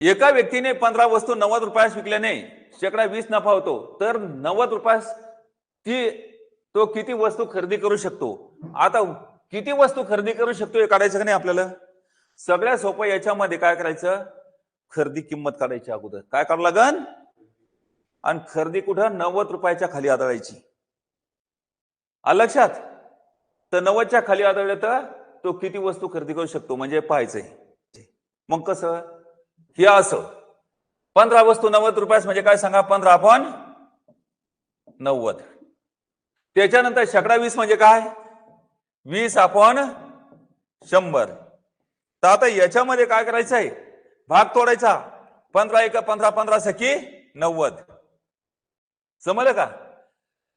एका व्यक्तीने 15 वस्तू 90 रुपयास विकल्याने शेकडा 20 नफा होतो, तर 90 रुपयास तो किती वस्तू खरेदी करू शकतो? आता किती वस्तू खरेदी करू शकतो हे काढायचं का नाही आपल्याला? सगळ्यात सोपं याच्यामध्ये काय करायचं, खरेदी किंमत काढायची अगोदर. काय काढावं लागन? आणि खरेदी कुठं 90 रुपयाच्या खाली आदळायची. आलं लक्षात? तर 90च्या खाली आदळलं तर तो किती वस्तू खरेदी करू शकतो म्हणजे पाहायचंय. मग कसं? हे असं 15 वस्तू 90 रुपयास म्हणजे काय सांगा? 15 अपॉन 90. त्याच्यानंतर शेकडा 20 म्हणजे काय? 20 अपॉन 100. तर आता याच्यामध्ये काय करायचंय? भाग तोडायचा. 15 एका 15, 15 सखी 90. समजलं का?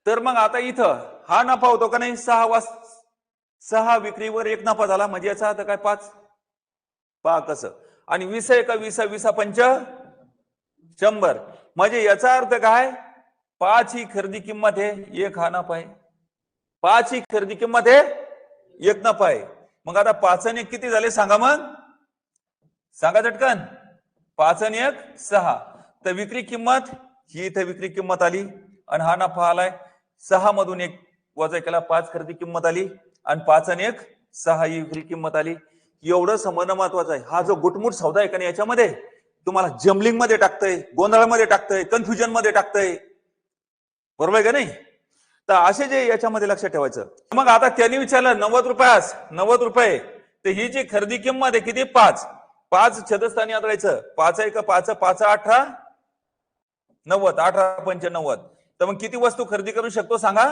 तर मग आता इथं हा नफा होतो का नाही? 6 विक्रीवर 1 नफा झाला म्हणजे याचा अर्थ काय? 5. पहा कसं. आणि 20 एका 20, 20 पंच 100 म्हणजे याचा अर्थ काय? 5 ही खरेदी किंमत आहे, 1 हा नफा आहे. 5 ही खरेदी किंमत आहे, 1 नफा आहे. मग आता 5 आणि 1 किती झाले सांगा? मग सांगा झटकन. 5 आणि 1 6. तर विक्री किंमत ही इथे विक्री किंमत आली आणि हा नफा आलाय. 6 मधून 1 वजा केला 5 खरेदी किंमत आली आणि 5 आणि 1 6 ही विक्री किंमत आली. एवढं समजणं महत्वाचं आहे. हा जो गुटमुट सौदा आहे का नाही याच्यामध्ये तुम्हाला जम्बलिंग मध्ये टाकतंय, गोंधळामध्ये टाकतंय, कन्फ्युजन मध्ये टाकतंय. बरोबर आहे का नाही? तर असे जे याच्यामध्ये लक्षात ठेवायचं. मग आता त्यांनी विचारलं 90 रुपयास 90 रुपये, तर ही जी खरेदी किंमत आहे किती? 5. 5 छदस्थानी आदळायचं. 5 1 5 5 18 90, 18 पंच 90. तर मग किती वस्तू खरेदी करू शकतो सांगा?